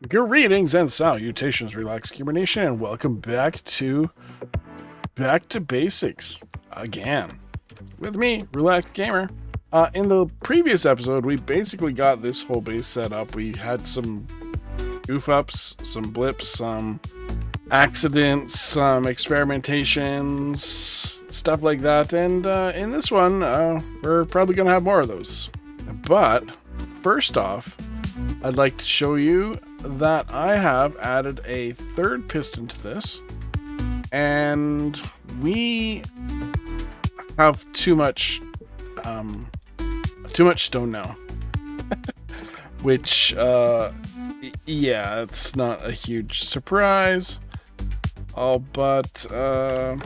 Greetings and salutations, Relax Gamer Nation, and welcome back to Basics again with me, Relax Gamer. In the previous episode, we basically got this whole base set up. We had some goof ups, some blips, some accidents, some experimentations, stuff like that. And in this one, we're probably gonna have more of those. But first off, I'd like to show you that I have added a third piston to this, and we have too much stone now. Which yeah, it's not a huge surprise. But I'm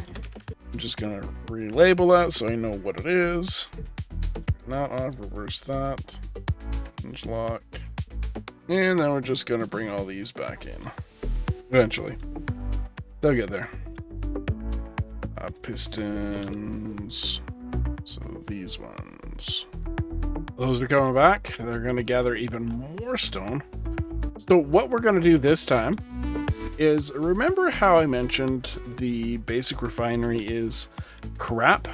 just gonna relabel that so I know what it is. Not on, reverse that, hinge lock. And then we're just going to bring all these back in. Eventually. They'll get there. Pistons. So these ones. Those are coming back. They're going to gather even more stone. So what we're going to do this time is, remember how I mentioned the basic refinery is crap?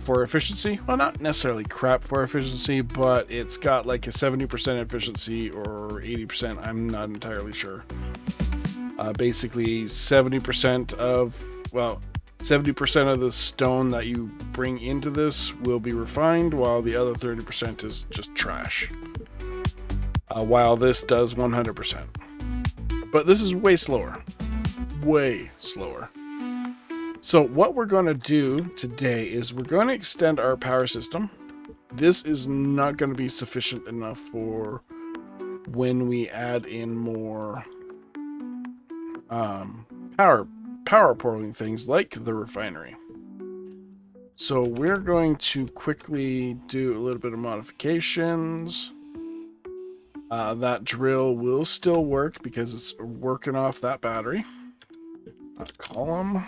For efficiency? Well, not necessarily crap for efficiency, but it's got like a 70% efficiency or 80%. I'm not entirely sure. Basically, 70% of the stone that you bring into this will be refined, while the other 30% is just trash. While this does 100%. But this is way slower. Way slower. So what we're going to do today is we're going to extend our power system. This is not going to be sufficient enough for when we add in more power pouring things like the refinery. So we're going to quickly do a little bit of modifications. That drill will still work because it's working off that battery. Column.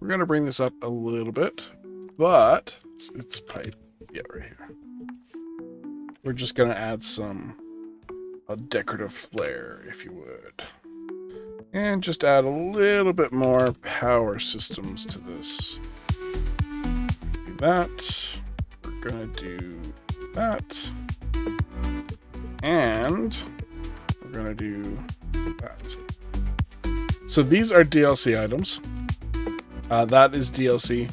We're going to bring this up a little bit, but it's pipe. Yeah, right here. We're just going to add a decorative flare, if you would. And just add a little bit more power systems to this. Do that. We're going to do that. And we're going to do that. So these are DLC items. That is DLC.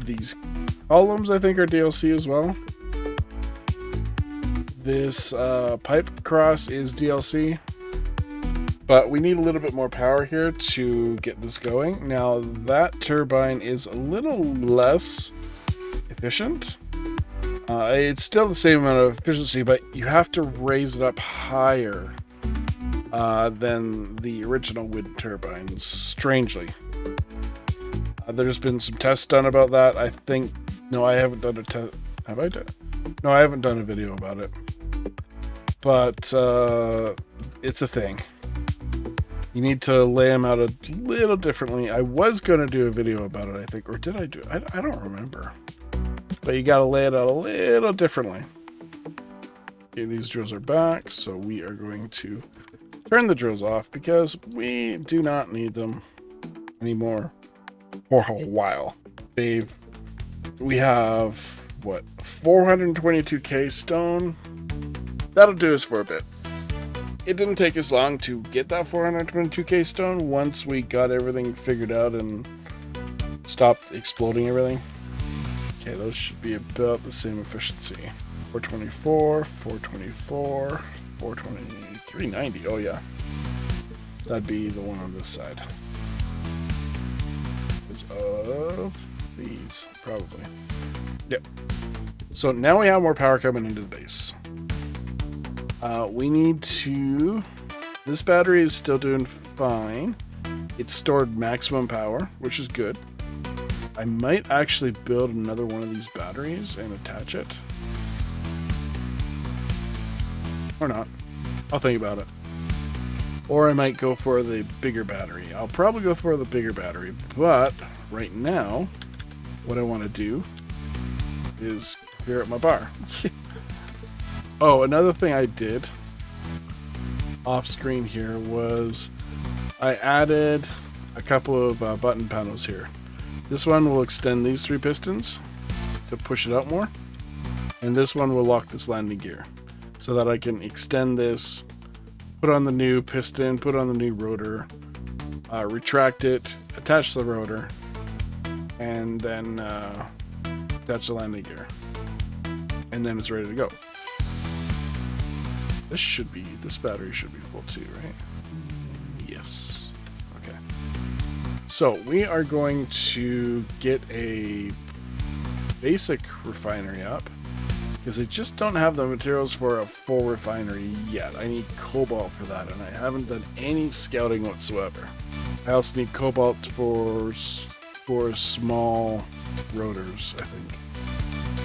These columns, I think, are DLC as well. This pipe cross is DLC. But we need a little bit more power here to get this going. Now, that turbine is a little less efficient. It's still the same amount of efficiency, but you have to raise it up higher than the original wind turbines, strangely. There's been some tests done about that. I think... No, I haven't done a test. Have I done? No, I haven't done a video about it. But it's a thing. You need to lay them out a little differently. I was going to do a video about it, I think. Or did I do it? I don't remember. But you got to lay it out a little differently. Okay, these drills are back. So we are going to turn the drills off because we do not need them anymore. For a while. We have, what, 422k stone? That'll do us for a bit. It didn't take us long to get that 422k stone once we got everything figured out and stopped exploding everything. Okay, those should be about the same efficiency. 424, 424, 420, 390. Oh yeah. That'd be the one on this side. Of these, probably. Yep. So now we have more power coming into the base. We need to... This battery is still doing fine. It's stored maximum power, which is good. I might actually build another one of these batteries and attach it. Or not. I'll think about it. Or I might go for the bigger battery. I'll probably go for the bigger battery, but right now, what I want to do is clear up my bar. Oh, another thing I did off screen here was I added a couple of button panels here. This one will extend these 3 pistons to push it out more, and this one will lock this landing gear so that I can extend this, put on the new piston, put on the new rotor, retract it, attach the rotor, and then attach the landing gear, and then it's ready to go. This battery should be full too, right? Yes. Okay. So we are going to get a basic refinery up because I just don't have the materials for a full refinery yet. I need cobalt for that, and I haven't done any scouting whatsoever. I also need cobalt for small rotors, I think.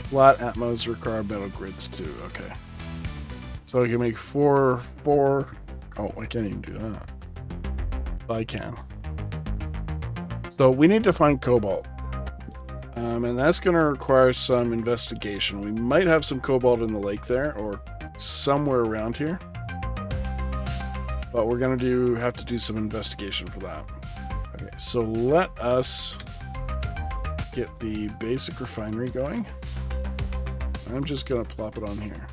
Flat Atmos require metal grids too. Okay. So I can make four. Oh, I can't even do that. I can. So we need to find cobalt. And that's going to require some investigation. We might have some cobalt in the lake there, or somewhere around here. But we're going to have to do some investigation for that. Okay, so let us get the basic refinery going. I'm just going to plop it on here.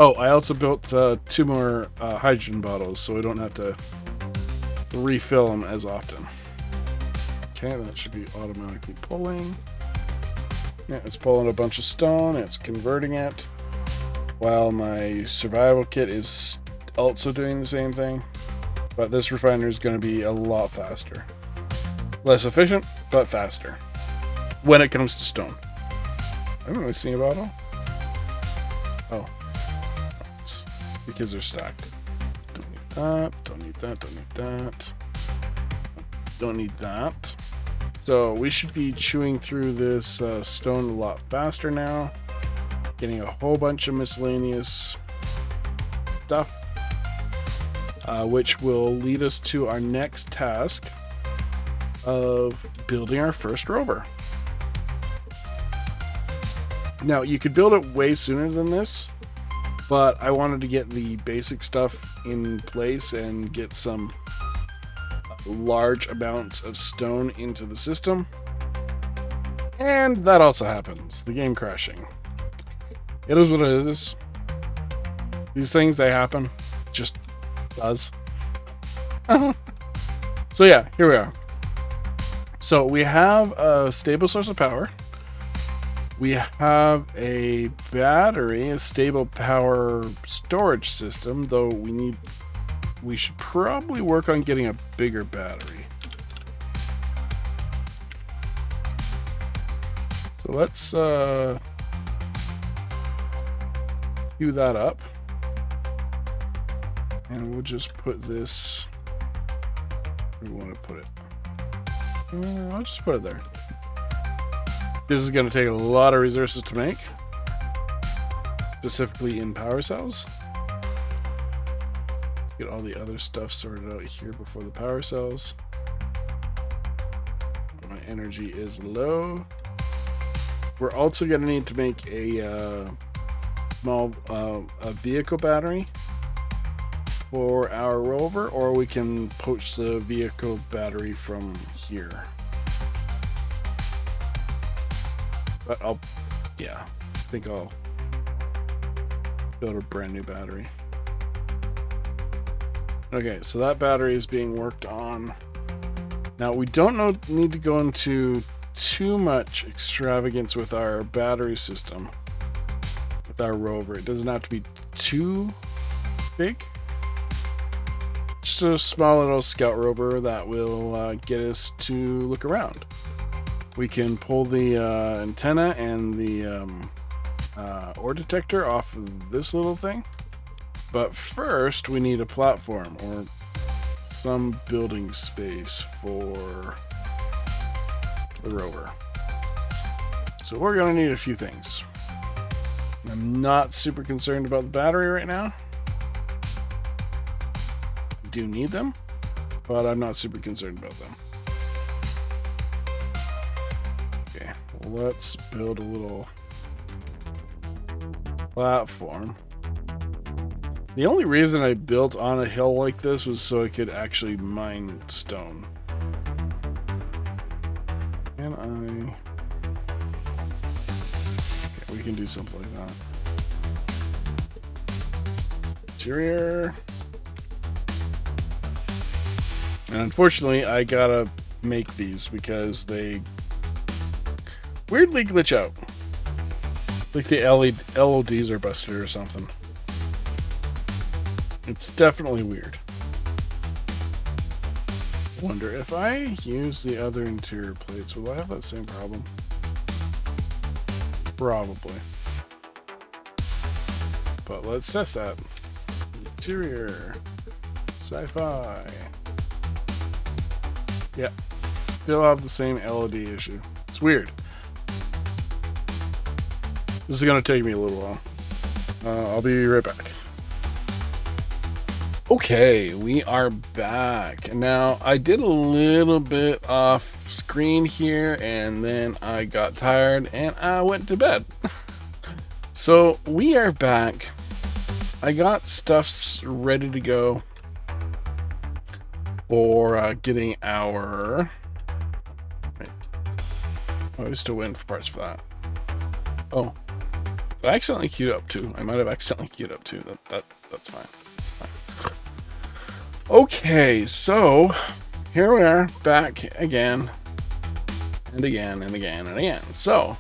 Oh, I also built 2 more hydrogen bottles, so we don't have to refill them as often. Okay, that should be automatically pulling. Yeah, it's pulling a bunch of stone. It's converting it. While my survival kit is also doing the same thing. But this refinery is going to be a lot faster. Less efficient, but faster. When it comes to stone. I haven't really seen a bottle. Oh. It's because they're stacked. Don't need that. Don't need that. Don't need that. Don't need that. So we should be chewing through this stone a lot faster now. Getting a whole bunch of miscellaneous stuff. Which will lead us to our next task of building our first rover. Now, you could build it way sooner than this, but I wanted to get the basic stuff in place and get some large amounts of stone into the system. And that also happens. The game crashing. It is what it is. These things, they happen. Just does. So yeah, here we are. So we have a stable source of power. We have a battery, a stable power storage system, though we should probably work on getting a bigger battery. So let's do that up. And we'll just put this where we want to put it. I'll just put it there. This is going to take a lot of resources to make, specifically in power cells. Let's get all the other stuff sorted out here before the power cells. My energy is low. We're also going to need to make a small vehicle battery for our rover, or we can poach the vehicle battery from here. But I think I'll build a brand new battery. Okay, so that battery is being worked on. Now, we don't need to go into too much extravagance with our battery system, with our rover. It doesn't have to be too big. Just a small little scout rover that will get us to look around. We can pull the antenna and the ore detector off of this little thing. But first, we need a platform or some building space for the rover. So we're going to need a few things. I'm not super concerned about the battery right now. I do need them, but I'm not super concerned about them. Okay, well, let's build a little platform. The only reason I built on a hill like this was so I could actually mine stone. Can I... Okay, we can do something like that. Interior. And unfortunately, I gotta make these because they weirdly glitch out. Like the LODs are busted or something. It's definitely weird. Wonder if I use the other interior plates, will I have that same problem? Probably. But let's test that. Interior. Sci-fi. Yeah. Still have the same LOD issue. It's weird. This is going to take me a little while. I'll be right back. Okay, we are back. Now, I did a little bit off screen here, and then I got tired, and I went to bed. So, we are back. I got stuffs ready to go for getting our... Wait. Oh, I was still waiting for parts for that. Oh. Did I accidentally queued up too? I might have accidentally queued up too. That's fine. Okay, so here we are back again and again and again and again. So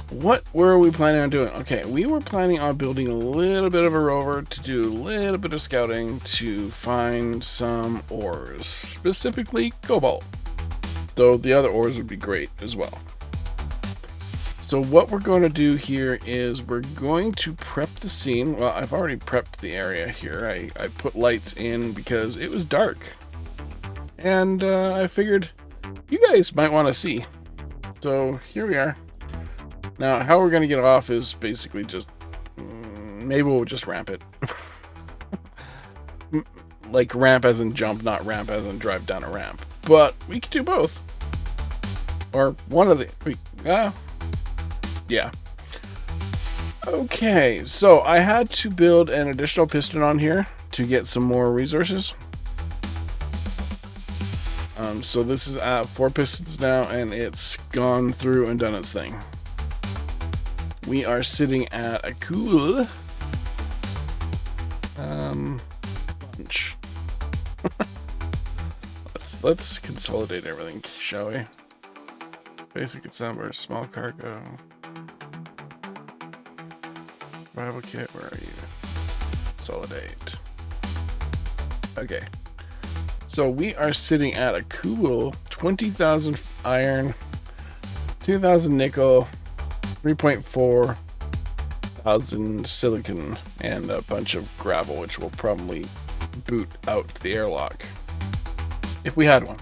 what were we planning on doing? Okay, we were planning on building a little bit of a rover to do a little bit of scouting to find some ores, specifically cobalt, though the other ores would be great as well. So what we're going to do here is we're going to prep the scene. Well, I've already prepped the area here. I put lights in because it was dark. And I figured you guys might want to see. So here we are. Now, how we're going to get off is basically just... maybe we'll just ramp it. Like ramp as in jump, not ramp as in drive down a ramp. But we could do both. Or one of the... yeah. Okay, so I had to build an additional piston on here to get some more resources. So this is at 4 pistons now, and it's gone through and done its thing. We are sitting at a cool bunch. let's consolidate everything, shall we? Basic assembler, small cargo. Survival kit, where are you? Consolidate. Okay. So we are sitting at a cool 20,000 iron, 2,000 nickel, 3.4 thousand silicon, and a bunch of gravel, which will probably boot out the airlock. If we had one.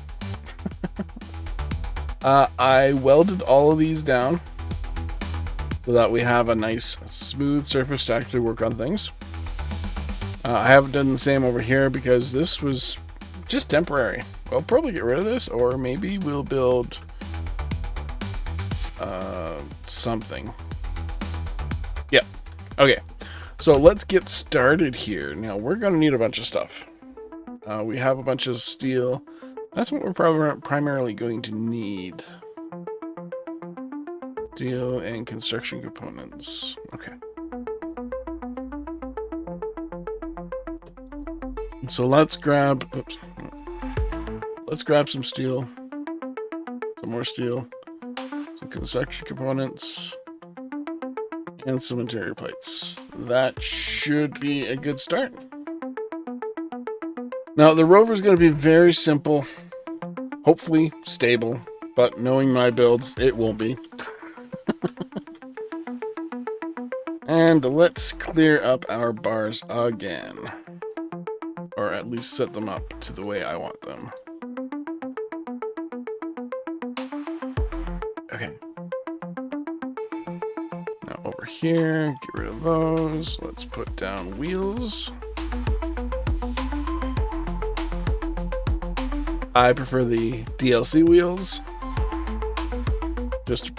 I welded all of these down so that we have a nice smooth surface to actually work on things. I haven't done the same over here because this was just temporary. I'll probably get rid of this, or maybe we'll build something. Yeah. Okay. So let's get started here. Now we're going to need a bunch of stuff. We have a bunch of steel. That's what we're probably primarily going to need. Steel and construction components. Okay. So let's grab... oops. Let's grab some steel. Some more steel. Some construction components. And some interior plates. That should be a good start. Now, the rover is going to be very simple. Hopefully stable. But knowing my builds, it won't be. And let's clear up our bars again. Or at least set them up to the way I want them. Okay. Now over here, get rid of those. Let's put down wheels. I prefer the DLC wheels. Just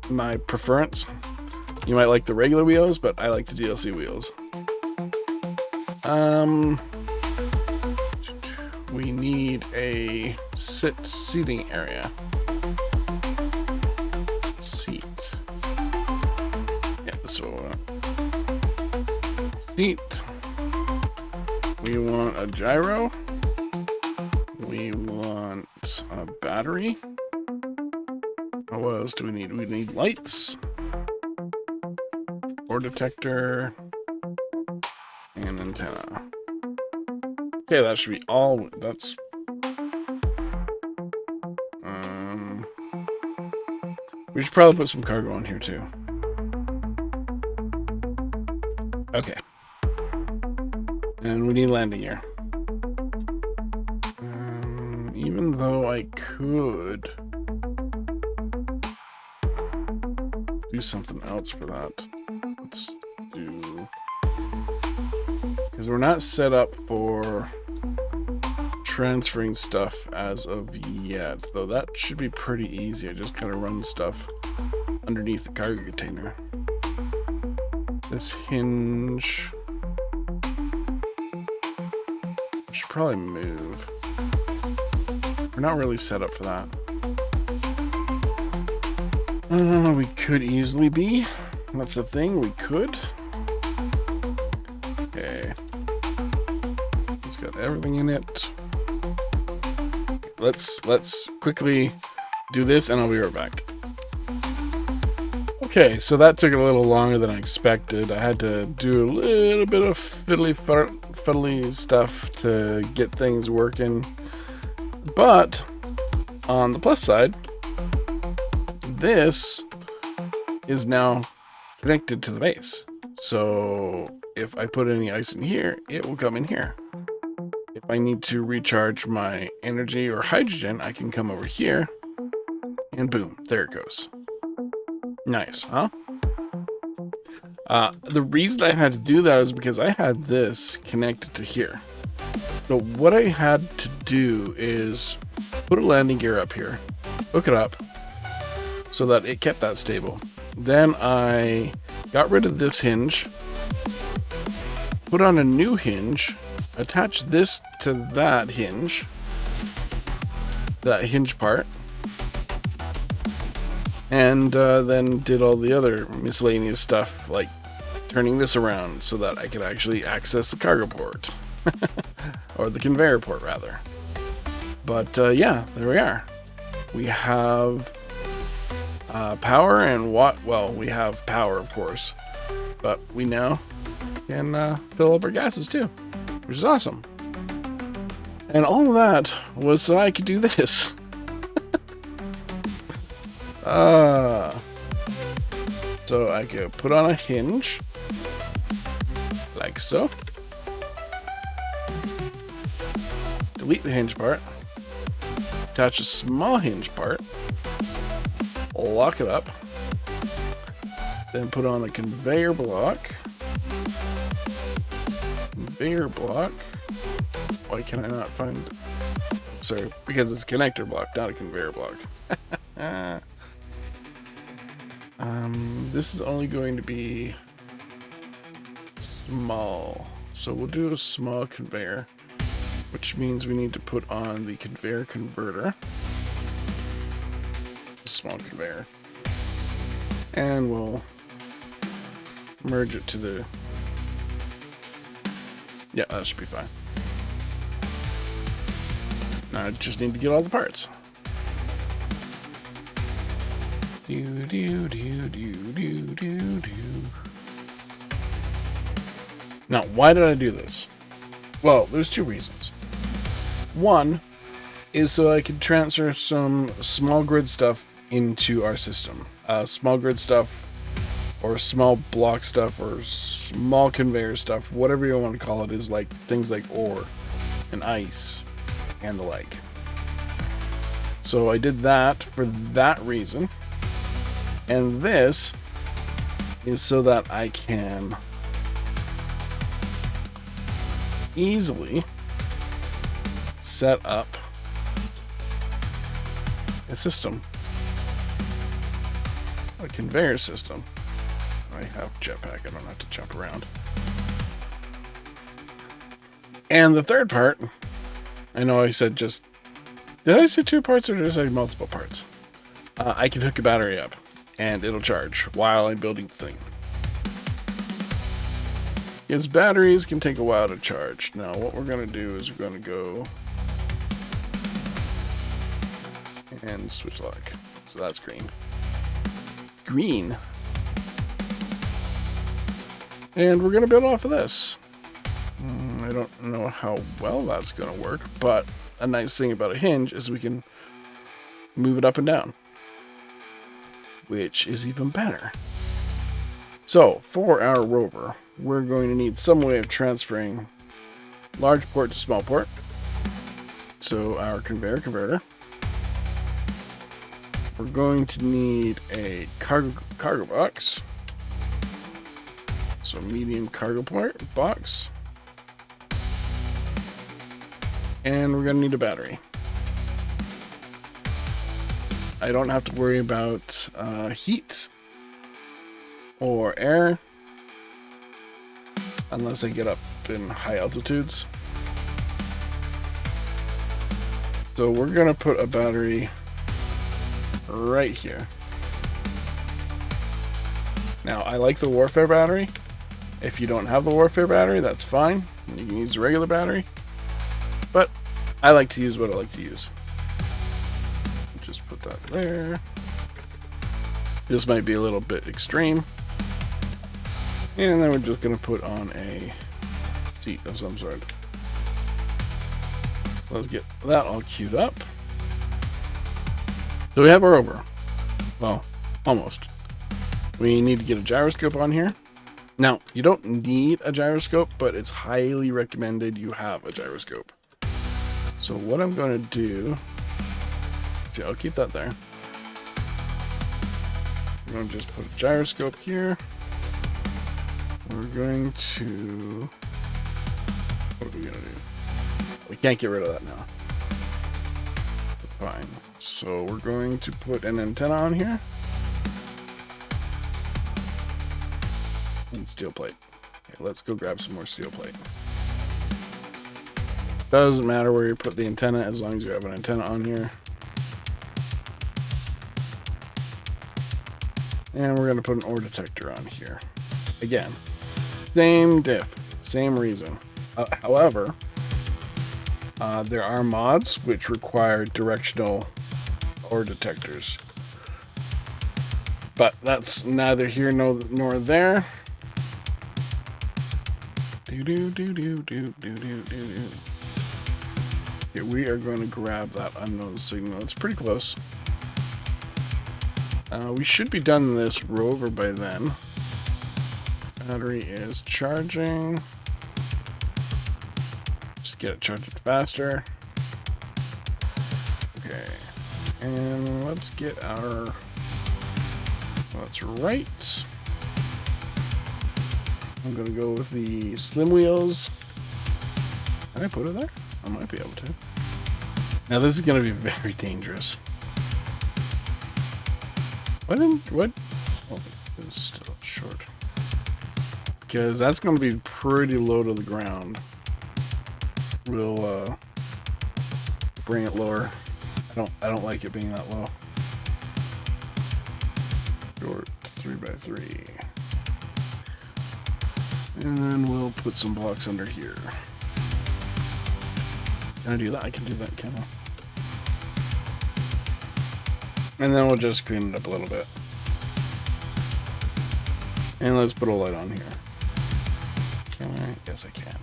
my preference. You might like the regular wheels, but I like the DLC wheels. We need a seating area. Seat. Yeah, this is what we want. Seat. We want a gyro. We want a battery. Oh, what else do we need? We need lights. Ore detector. And antenna. Okay, that should be all. That's... we should probably put some cargo on here too. Okay. And we need landing gear. Even though I could do something else for that. Let's do... because we're not set up for transferring stuff as of yet, though that should be pretty easy. I just kind of run stuff underneath the cargo container. This hinge I should probably move. We're not really set up for that. We could easily be. That's the thing, we could. Okay. It's got everything in it. Let's quickly do this and I'll be right back. Okay, so that took a little longer than I expected. I had to do a little bit of fiddly stuff to get things working. But on the plus side, this is now connected to the base. So if I put any ice in here, it will come in here. If I need to recharge my energy or hydrogen, I can come over here and boom, there it goes. Nice, huh? The reason I had to do that is because I had this connected to here. So what I had to do is put a landing gear up here, hook it up so that it kept that stable. Then I got rid of this hinge, put on a new hinge, attach this to that hinge part, and then did all the other miscellaneous stuff, like turning this around so that I could actually access the cargo port. Or the conveyor port, rather. But yeah, there we are. We have power and well, we have power, of course. But we now can fill up our gases too, which is awesome. And all of that was so I could do this. So I could put on a hinge, like so. Delete the hinge part. Attach a small hinge part. Lock it up. Then put on a conveyor block. Conveyor block. Why can I not find... Sorry, because it's a connector block, not a conveyor block. This is only going to be small. So we'll do a small conveyor, which means we need to put on the conveyor converter. A small conveyor. And we'll merge it to the... Yeah, that should be fine. Now I just need to get all the parts. Now, why did I do this? Well, there's two reasons. One is so I could transfer some small grid stuff into our system. Small grid stuff, or small block stuff, or small conveyor stuff, whatever you want to call it, is like things like ore and ice and the like. So I did that for that reason. And this is so that I can easily set up a system, a conveyor system. I have jetpack, I don't have to jump around. And the third part, I know I said just, did I say 2 parts or did I say multiple parts? I can hook a battery up and it'll charge while I'm building the thing. Because batteries can take a while to charge. Now what we're going to do is we're going to go and switch lock. So that's green. Green. And we're going to build off of this. I don't know how well that's going to work, but a nice thing about a hinge is we can move it up and down, which is even better. So for our rover, we're going to need some way of transferring large port to small port. So our converter. We're going to need a cargo box. So medium cargo port box. And we're going to need a battery. I don't have to worry about heat or air unless I get up in high altitudes. So we're going to put a battery right here. Now, I like the warfare battery. If you don't have the warfare battery, that's fine. You can use a regular battery. But I like to use what I like to use. Just put that there. This might be a little bit extreme. And then we're just going to put on a seat of some sort. Let's get that all queued up. So we have our rover. Well, almost. We need to get a gyroscope on here. Now, you don't need a gyroscope, but it's highly recommended you have a gyroscope. So what I'm going to do, I'll keep that there. I'm going to just put a gyroscope here. We're going to, what are we going to do? We can't get rid of that now. Fine. So we're going to put an antenna on here. And steel plate. Okay, let's go grab some more steel plate. Doesn't matter where you put the antenna as long as you have an antenna on here. And we're going to put an ore detector on here. Again, same diff, same reason. However, there are mods which require directional ore detectors. But that's neither here nor there. Okay, we are going to grab that unknown signal. It's pretty close. We should be done this rover by then. Battery is charging. Just get it charging faster. Okay. And let's get our... That's right. I'm going to go with the slim wheels. Can I put it there? I might be able to. Now this is going to be very dangerous. What? Oh, it's still short. Because that's going to be pretty low to the ground. We'll bring it lower. I don't like it being that low. Short 3x3. And then we'll put some blocks under here. Can I do that? I can do that, can I? And then we'll just clean it up a little bit. And let's put a light on here. Can I? Yes, I can.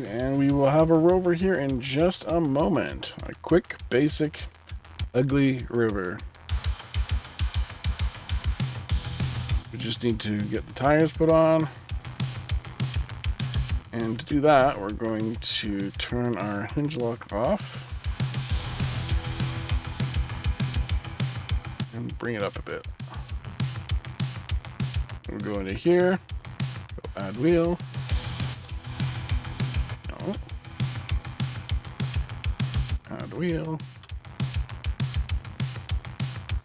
And we will have a rover here in just a moment. A quick, basic, ugly rover. We just need to get the tires put on. And to do that, we're going to turn our hinge lock off. And bring it up a bit. We'll go into here. Go add wheel. No. Add wheel.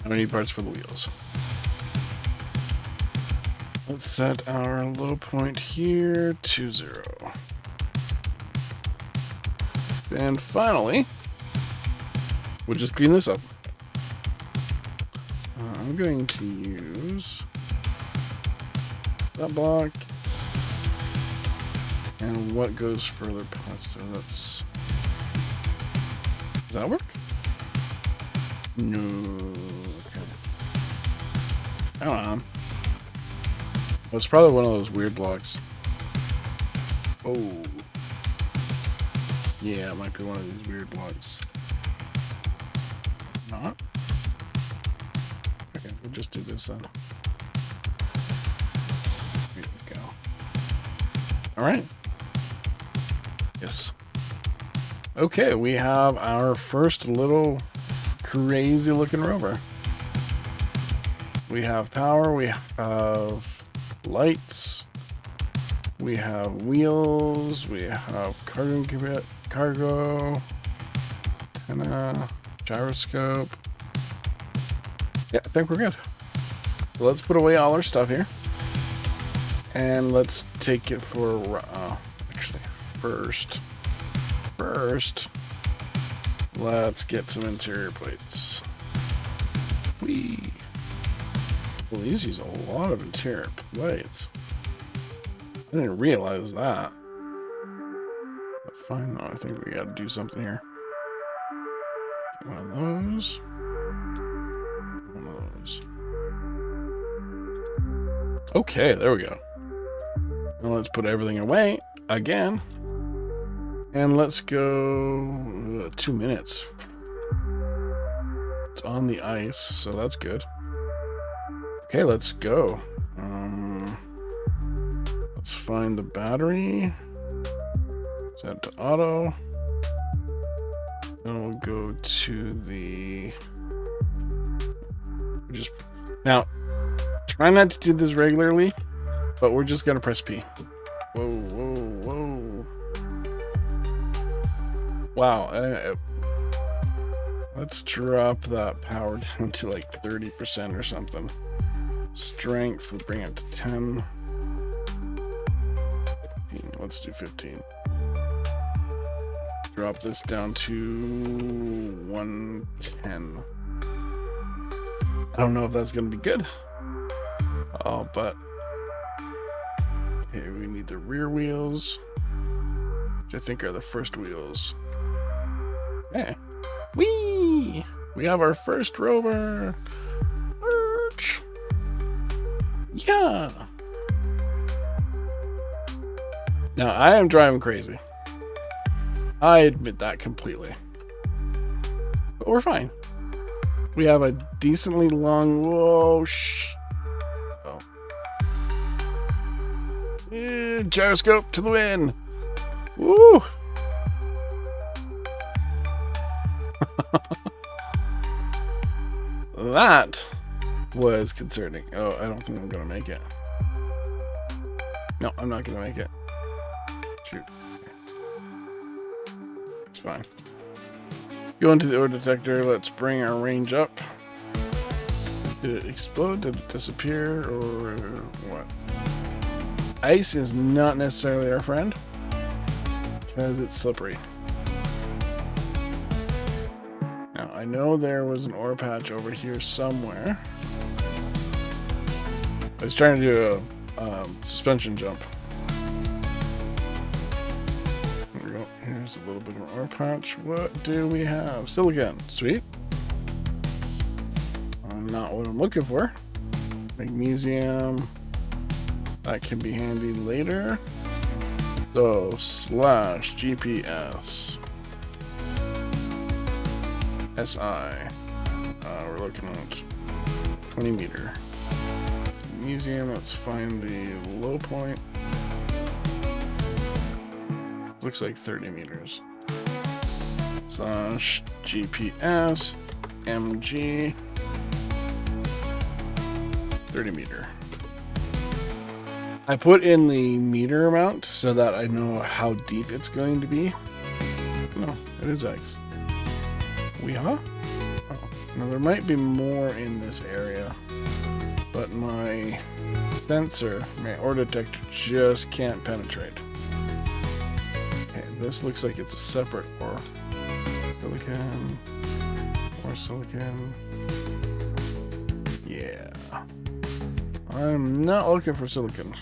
And we need parts for the wheels. Let's set our low point here to 0. And finally, we'll just clean this up. I'm going to use that block and what goes further past there. Let's. Does that work? No. Okay. I don't know. Well, it's probably one of those weird blocks. Oh. Yeah, it might be one of these weird blocks. Not? Okay, we'll just do this then. Here we go. Alright. Yes. Okay, we have our first little crazy looking rover. We have power, we have lights, we have wheels, we have cargo, antenna, gyroscope. Yeah, I think we're good. So let's put away all our stuff here. And let's take it for, actually, first, let's get some interior plates. Whee! Well, these use a lot of interior plates. I didn't realize that. But fine, no, I think we gotta do something here. One of those. One of those. Okay, there we go. Now let's put everything away again. And let's go 2 minutes. It's on the ice, so that's good. Okay, let's go. Let's find the battery. Set to auto. Then we'll go to the... Now, try not to do this regularly, but we're just gonna press P. Whoa, whoa, whoa. Wow. Let's drop that power down to like 30% or something. Strength, we'll bring it to 10. 15. Let's do 15. Drop this down to 110. I don't know if that's going to be good. Oh, but... Okay, we need the rear wheels, which I think are the first wheels. Okay. Whee! We have our first rover! Merch! Yeah! Now, I am driving crazy. I admit that completely. But we're fine. We have a decently long... Whoa, oh. Gyroscope to the wind! Woo! That was concerning. Oh, I don't think I'm gonna make it. No, I'm not gonna make it. Shoot. It's fine. Let's go into the ore detector. Let's bring our range up. Did it explode? Did it disappear? Or what? Ice is not necessarily our friend because it's slippery. Now, I know there was an ore patch over here somewhere. I was trying to do a suspension jump. There we go. Here's a little bit of an ore patch. What do we have? Silicon. Sweet. Not what I'm looking for. Magnesium. That can be handy later. So, slash GPS. SI. We're looking at 20 meter. Magnesium, let's find the low point. Looks like 30 meters. Slash GPS MG 30 meter. I put in the meter amount so that I know how deep it's going to be. No, it is X. Oh, now there might be more in this area, but my sensor, or detector just can't penetrate. Okay, this looks like it's a separate ore. Silicon. Or silicon. Yeah. I'm not looking for silicon.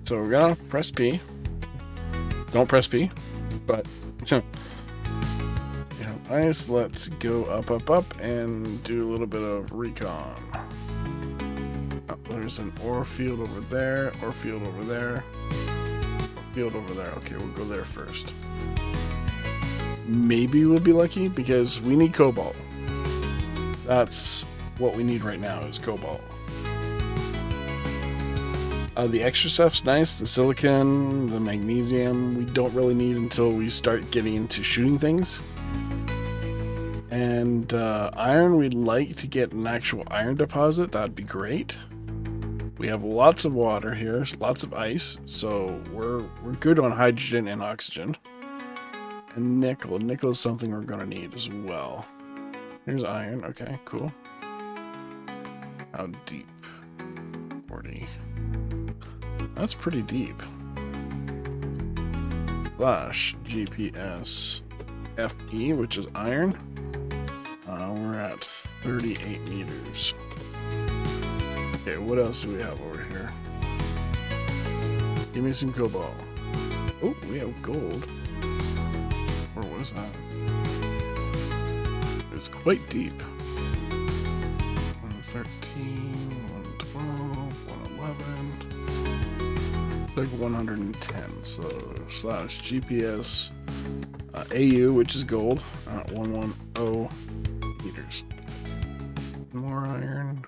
So we're gonna press P. Don't press P, but ice. Let's go up, up, up, and do a little bit of recon. Oh, there's an ore field over there, ore field over there, ore field over there. Okay, we'll go there first. Maybe we'll be lucky because we need cobalt. That's what we need right now is cobalt. The extra stuff's nice. The silicon, the magnesium, we don't really need until we start getting into shooting things. And iron, we'd like to get an actual iron deposit. That'd be great. We have lots of water here, lots of ice, so we're good on hydrogen and oxygen. And nickel. Nickel is something we're going to need as well. Here's iron. Okay, cool. How deep? 40. That's pretty deep. Flash GPS FE, which is iron. We're at 38 meters. Okay, what else do we have over here? Give me some cobalt. Oh, we have gold. Where was that? It's quite deep. 113, 112, 111. It's like 110. So slash GPS AU, which is gold, 110 meters. More iron.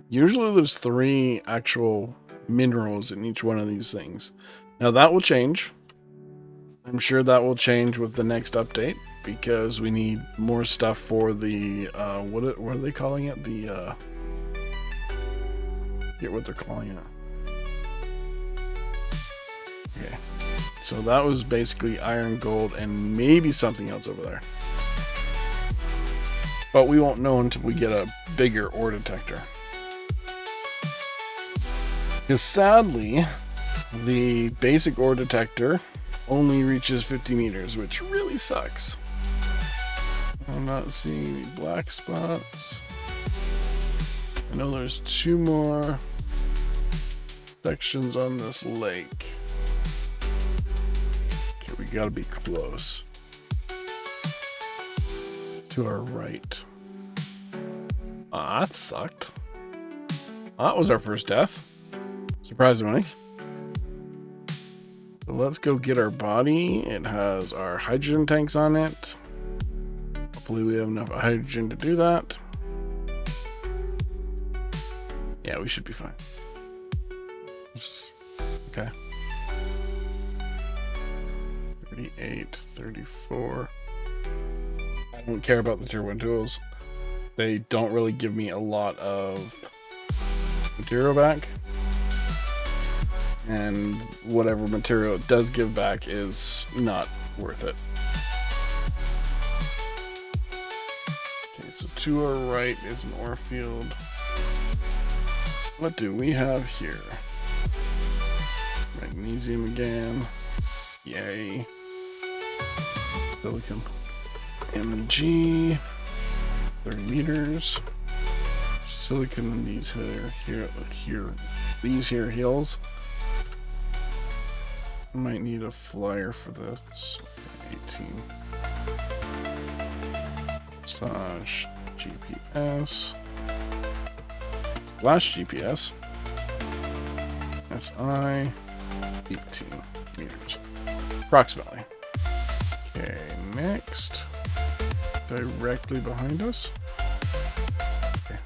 Usually there's 3 actual minerals in each one of these things. Now that will change. I'm sure that will change with the next update because we need more stuff for the what are they calling it? The get what they're calling it. Okay. So that was basically iron, gold, and maybe something else over there. But we won't know until we get a bigger ore detector. Because sadly, the basic ore detector only reaches 50 meters, which really sucks. I'm not seeing any black spots. I know there's 2 more sections on this lake. Okay, we gotta be close. To our right. That sucked. That was our first death. Surprisingly. So let's go get our body. It has our hydrogen tanks on it. Hopefully we have enough hydrogen to do that. Yeah, we should be fine. Okay. 38, 34. I don't care about the tier 1 tools. They don't really give me a lot of material back. And whatever material it does give back is not worth it. Okay, so to our right is an ore field. What do we have here? Magnesium again. Yay. Silicon. MG. 30 meters. Silicon in these here. These here hills. I might need a flyer for this. 18. Slash GPS. Slash GPS. That's 18 meters. Approximately. Okay, next. Directly behind us. Okay,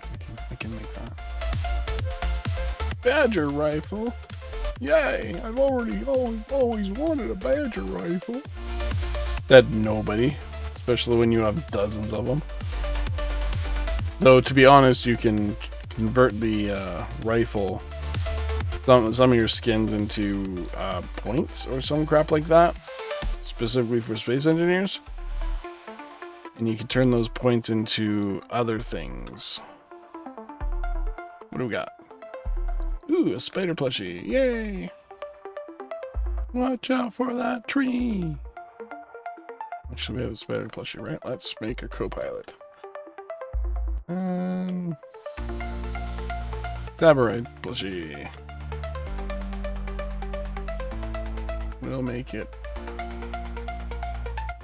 I can make that. Badger rifle. Yay! I've always wanted a Badger rifle. That nobody, especially when you have dozens of them. Though to be honest, you can convert the rifle, some of your skins into points or some crap like that, specifically for space engineers. And you can turn those points into other things. What do we got? Ooh, a spider plushie. Yay! Watch out for that tree. Actually, we have a spider plushie, right? Let's make a co-pilot. Samurai plushie. We'll make it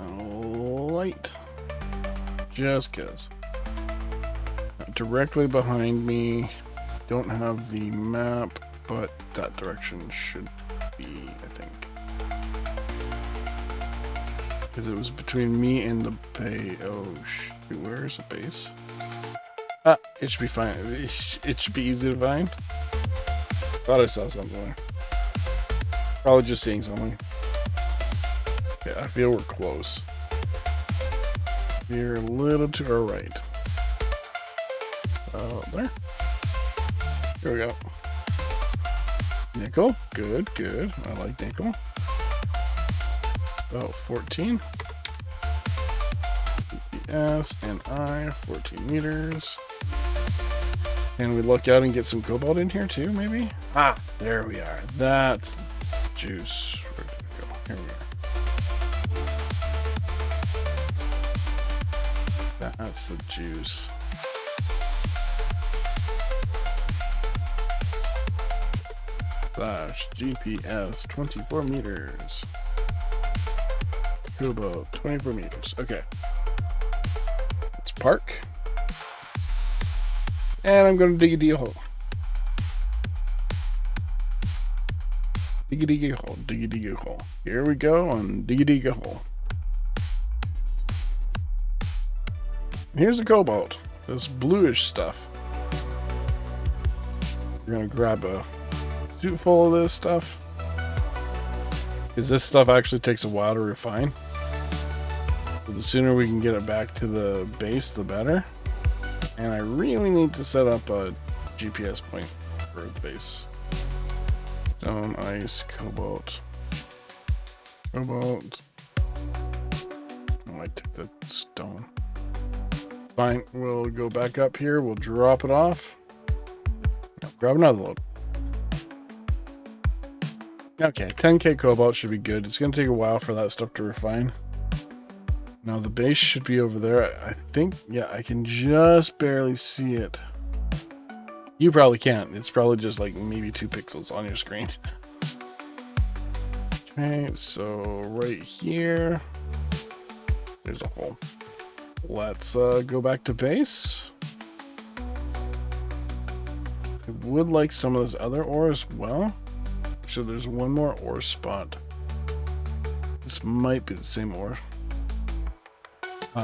light. Just cause. Directly behind me. Don't have the map, but that direction should be, I think. Because it was between me and the bay. Oh, shoot, where's the base? Ah, it should be fine. It should be easy to find. Thought I saw something there. Probably just seeing something. Okay, I feel we're close. We're a little to our right. There. Here we go. Nickel. Good, good. I like nickel. Oh, 14. EPS and I, 14 meters. Can we look out and get some cobalt in here too, maybe? Ah, there we are. That's the juice. Where did it go? Here we are. That's the juice. Flash GPS 24 meters. Cobalt 24 meters. Okay. Let's park. And I'm going to dig a hole. Dig a hole. Dig a hole. Here we go on dig a hole. Here's the cobalt. This bluish stuff. We're going to grab a suit full of this stuff. Because this stuff actually takes a while to refine. So the sooner we can get it back to the base, the better. And I really need to set up a GPS point for the base. Stone, ice, cobalt. Cobalt. Oh, I took the stone. It's fine. We'll go back up here. We'll drop it off. Now, grab another load. Okay, 10k cobalt should be good. It's going to take a while for that stuff to refine. Now the base should be over there. I think, yeah, I can just barely see it. You probably can't. It's probably just like maybe 2 pixels on your screen. Okay, so right here, there's a hole. Let's go back to base. I would like some of this other ore as well. So there's one more ore spot. This might be the same ore.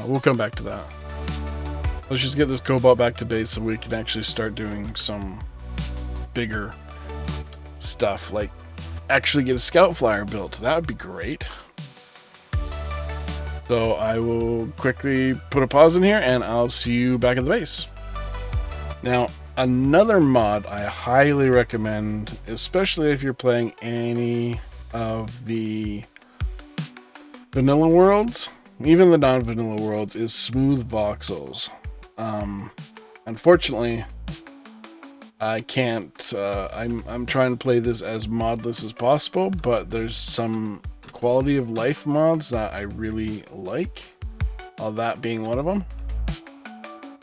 We'll come back to that. Let's just get this cobalt back to base so we can actually start doing some bigger stuff, like actually get a scout flyer built. That would be great. So I will quickly put a pause in here and I'll see you back at the base. Now, another mod I highly recommend, especially if you're playing any of the vanilla worlds, even the non-vanilla worlds, is smooth voxels. Unfortunately, I can't. I'm trying to play this as modless as possible, but there's some quality of life mods that I really like. That being one of them.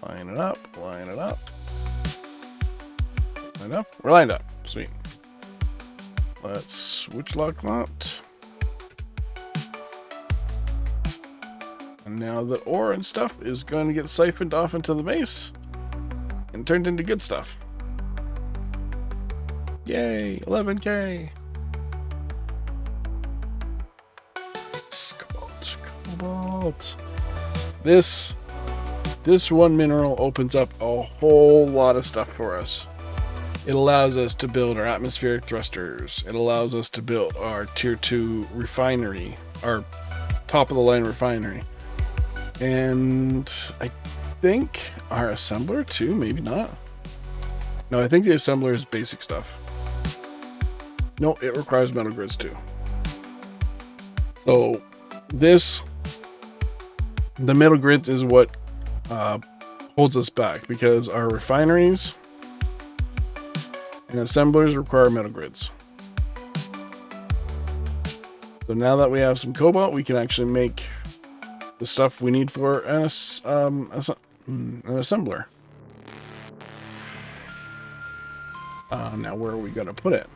Line it up. Line it up. Line up. We're lined up. Sweet. Let's switch lock that. And now the ore and stuff is going to get siphoned off into the base and turned into good stuff. Yay, 11k. Cobalt, cobalt. This one mineral opens up a whole lot of stuff for us. It allows us to build our atmospheric thrusters. It allows us to build our tier 2 refinery, our top of the line refinery. And I think our assembler too, maybe not. No, I think the assembler is basic stuff. No, it requires metal grids too. So the metal grids is what holds us back, because our refineries And assemblers require metal grids. So now that we have some cobalt, we can actually make the stuff we need for an assembler. Now where are we going to put it?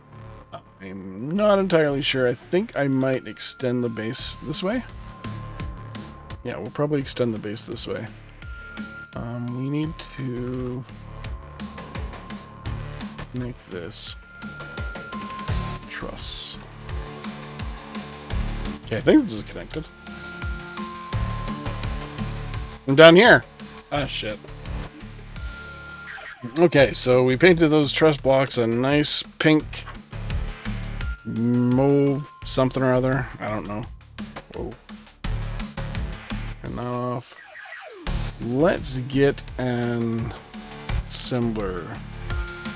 I'm not entirely sure. I think I might extend the base this way. Yeah, we'll probably extend the base this way. We need to make this truss. Okay, I think this is connected. I'm down here. Ah, shit. Okay, so we painted those truss blocks a nice pink mauve something or other. I don't know. Whoa. Turn that off. Let's get an assembler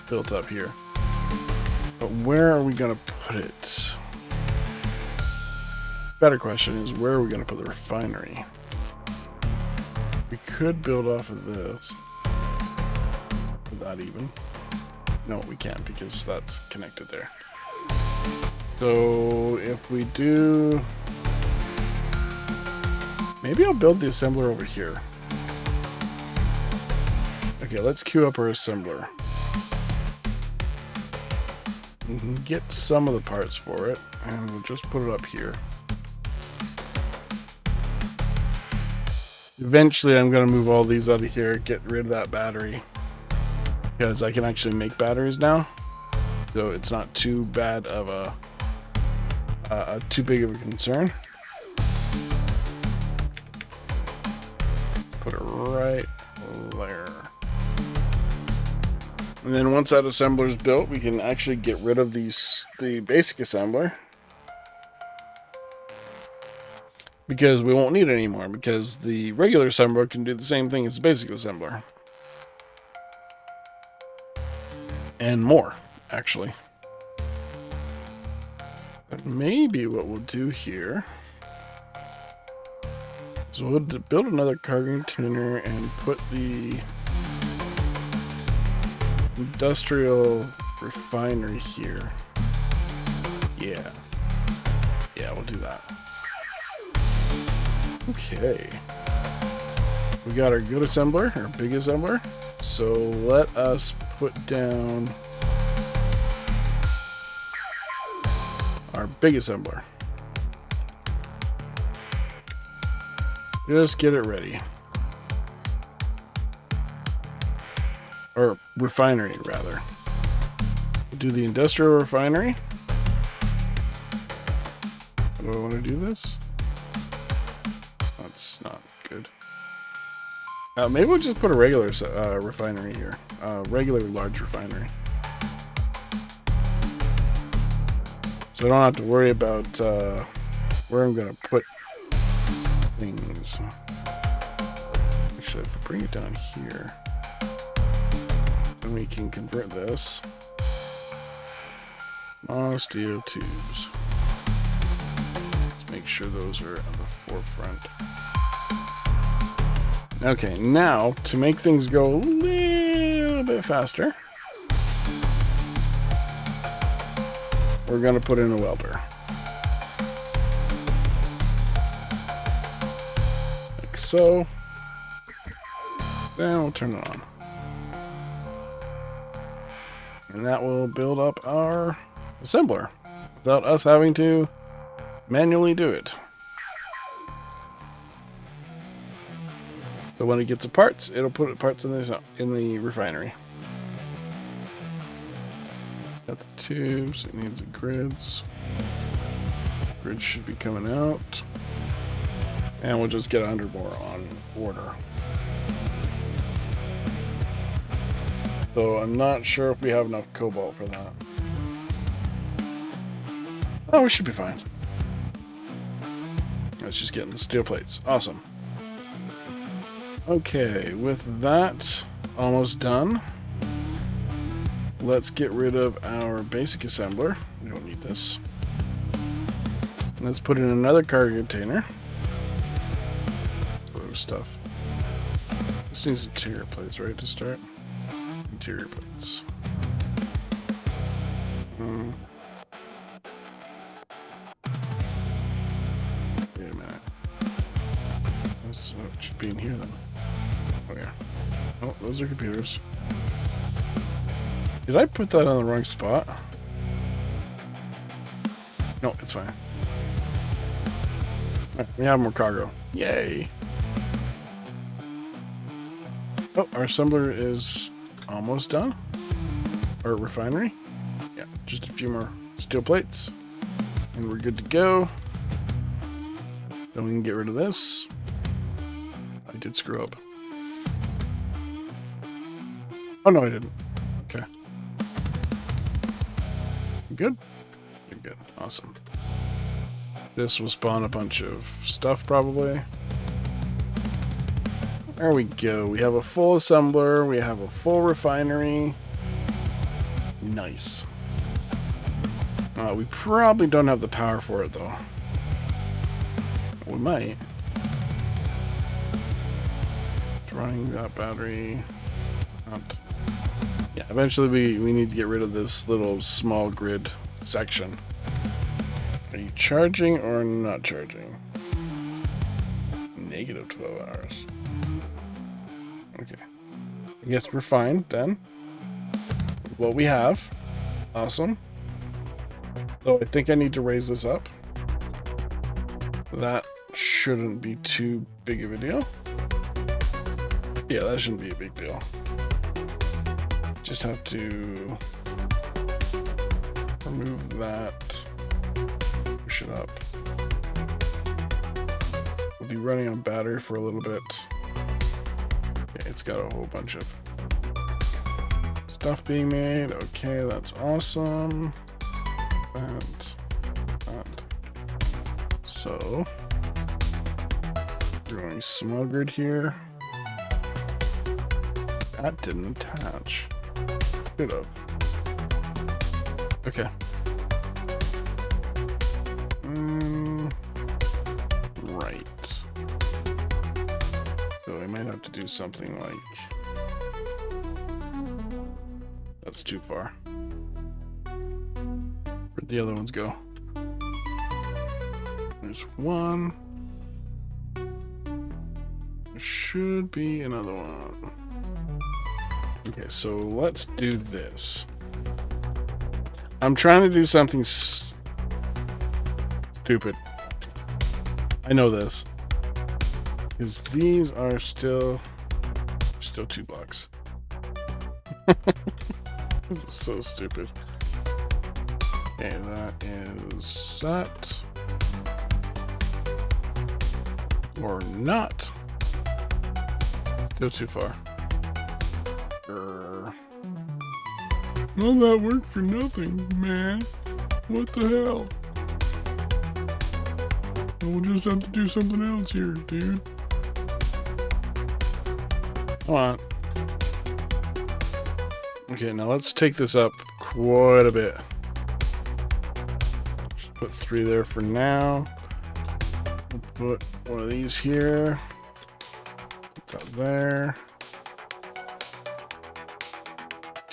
built up here. But where are we going to put it? Better question is, where are we going to put the refinery? We could build off of this. That even. No, we can't because that's connected there. So if we do, maybe I'll build the assembler over here. Okay, let's queue up our assembler. We can get some of the parts for it, and we'll just put it up here. Eventually, I'm going to move all these out of here, get rid of that battery. Because I can actually make batteries now. So it's not too bad of too big of a concern. Let's put it right there. And then once that assembler is built, we can actually get rid of the basic assembler. Because we won't need it anymore, because the regular assembler can do the same thing as the basic assembler. And more, actually. But maybe what we'll do here is we'll build another cargo container and put the industrial refinery here. Yeah. Yeah, we'll do that. Okay. We got our good assembler, our big assembler. So let us put down our big assembler. Just get it ready. Or refinery, rather. Do the industrial refinery. Do I want to do this? That's not good. Maybe we'll just put a regular refinery here. Regular large refinery. So I don't have to worry about where I'm going to put things. Actually, if we bring it down here, then we can convert this. Small steel tubes. Let's make sure those are at the forefront. Okay, now, to make things go a little bit faster, we're going to put in a welder. Like so. Then we'll turn it on. And that will build up our assembler without us having to manually do it. So when it gets the parts, it'll put parts in the refinery. Got the tubes, it needs the grids. Grids should be coming out. And we'll just get 100 more on order. So I'm not sure if we have enough cobalt for that. Oh, we should be fine. Let's just get in the steel plates. Awesome. Okay, with that almost done, let's get rid of our basic assembler. We don't need this. Let's put in another cargo container. Other stuff. This needs interior plates, right, to start? Interior plates. Wait a minute. This should be in here then. Oh yeah. Oh, those are computers. Did I put that on the wrong spot? No, it's fine. Right, we have more cargo. Yay! Oh, our assembler is almost done. Our refinery. Yeah, just a few more steel plates. And we're good to go. Then we can get rid of this. I did screw up. Oh no, I didn't. Okay. Good? You're good. Awesome. This will spawn a bunch of stuff probably. There we go. We have a full assembler. We have a full refinery. Nice. We probably don't have the power for it though. We might. Running that battery. Not. Yeah, eventually we need to get rid of this little small grid section. Are you charging or not charging? Negative 12 hours. Okay. I guess we're fine then. What we have. Awesome. So I think I need to raise this up. That shouldn't be too big of a deal. Yeah, that shouldn't be a big deal. Just have to remove that. Push it up. We'll be running on battery for a little bit. Okay, it's got a whole bunch of stuff being made. Okay, that's awesome. That. So, drawing small grid here. That didn't attach. Should have. Okay. Right. So I might have to do something like... That's too far. Where'd the other ones go? There's one. There should be another one. Okay, so let's do this. I'm trying to do something stupid. I know this. Because these are still 2 blocks. This is so stupid. Okay, that is set. Or not. Still too far. Well, that worked for nothing, man. What the hell? We'll just have to do something else here, dude. Come on. Okay, now let's take this up quite a bit. Just put 3 there for now. We'll put one of these here. Put that there.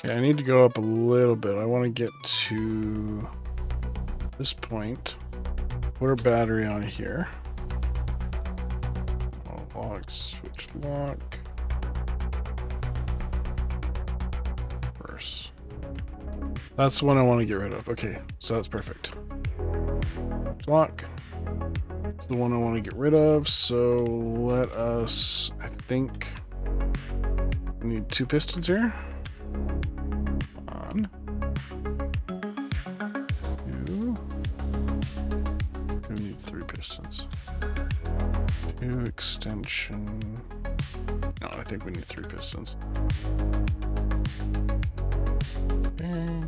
Okay, I need to go up a little bit. I want to get to this point. Put our battery on here. Lock, switch lock. Reverse. That's the one I want to get rid of. Okay, so that's perfect. Lock. That's the one I want to get rid of. So let us, I think, we need 2 pistons here. On. 2. We need 3 pistons. 2 extension. No, I think we need 3 pistons. Okay.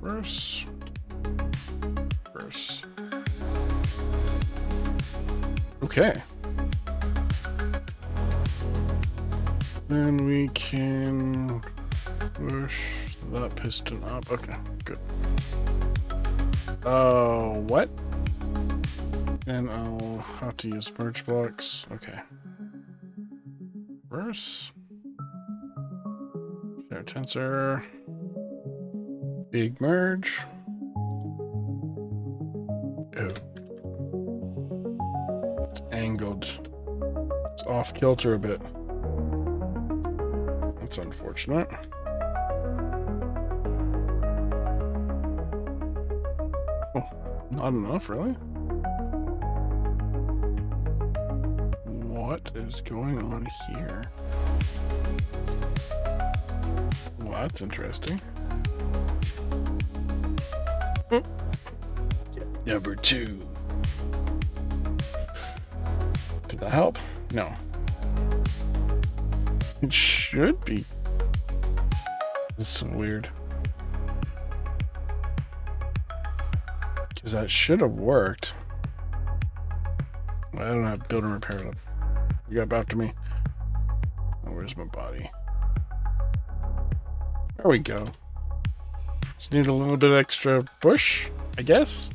Reverse. Reverse. Okay. Then we can push that piston up. Okay, good. What? And I'll have to use merge blocks. Okay. Reverse. Fair tensor. Big merge. Oh. It's angled. It's off kilter a bit. That's unfortunate. Oh, not enough, really? What is going on here? Well, that's interesting. Number 2. Did that help? No. It should be. It's so weird. Because that should have worked. I don't have build and repair it up. You got back to me. Oh, where's my body? There we go. Just need a little bit extra push, I guess.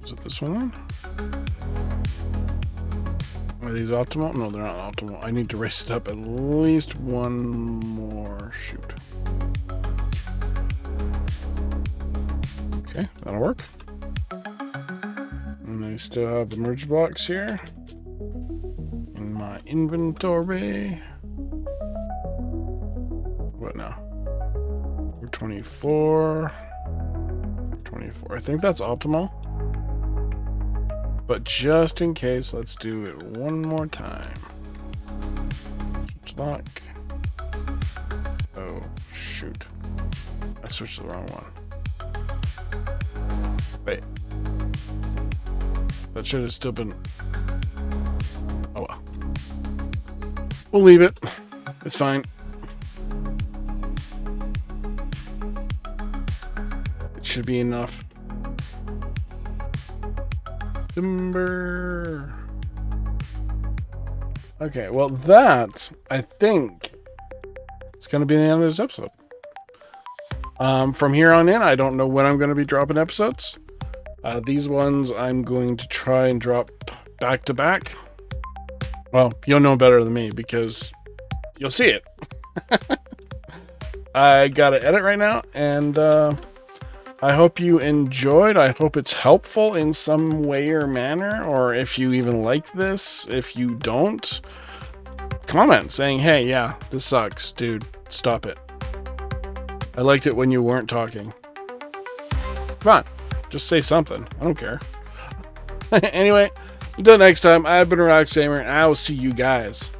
Is it this one then? Are these optimal? No, they're not optimal. I need to raise it up at least one more. Shoot. Okay, that'll work. And I still have the merge blocks here in my inventory. What now? 24. 24. I think that's optimal. But just in case, let's do it one more time. Switch lock. Oh, shoot. I switched the wrong one. Wait. That should have still been... Oh well. We'll leave it. It's fine. It should be enough. Timber. Okay, well that, I think, is going to be the end of this episode. From here on in, I don't know when I'm going to be dropping episodes. These ones I'm going to try and drop back to back. Well, you'll know better than me because you'll see it. I got to edit right now, and I hope you enjoyed. I hope it's helpful in some way or manner, or if you even like this. If you don't, comment saying, hey, yeah, this sucks, dude, stop it. I liked it when you weren't talking. Come on, just say something. I don't care. Anyway, until next time, I've been Rock Gamer, and I will see you guys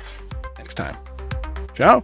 next time. Ciao.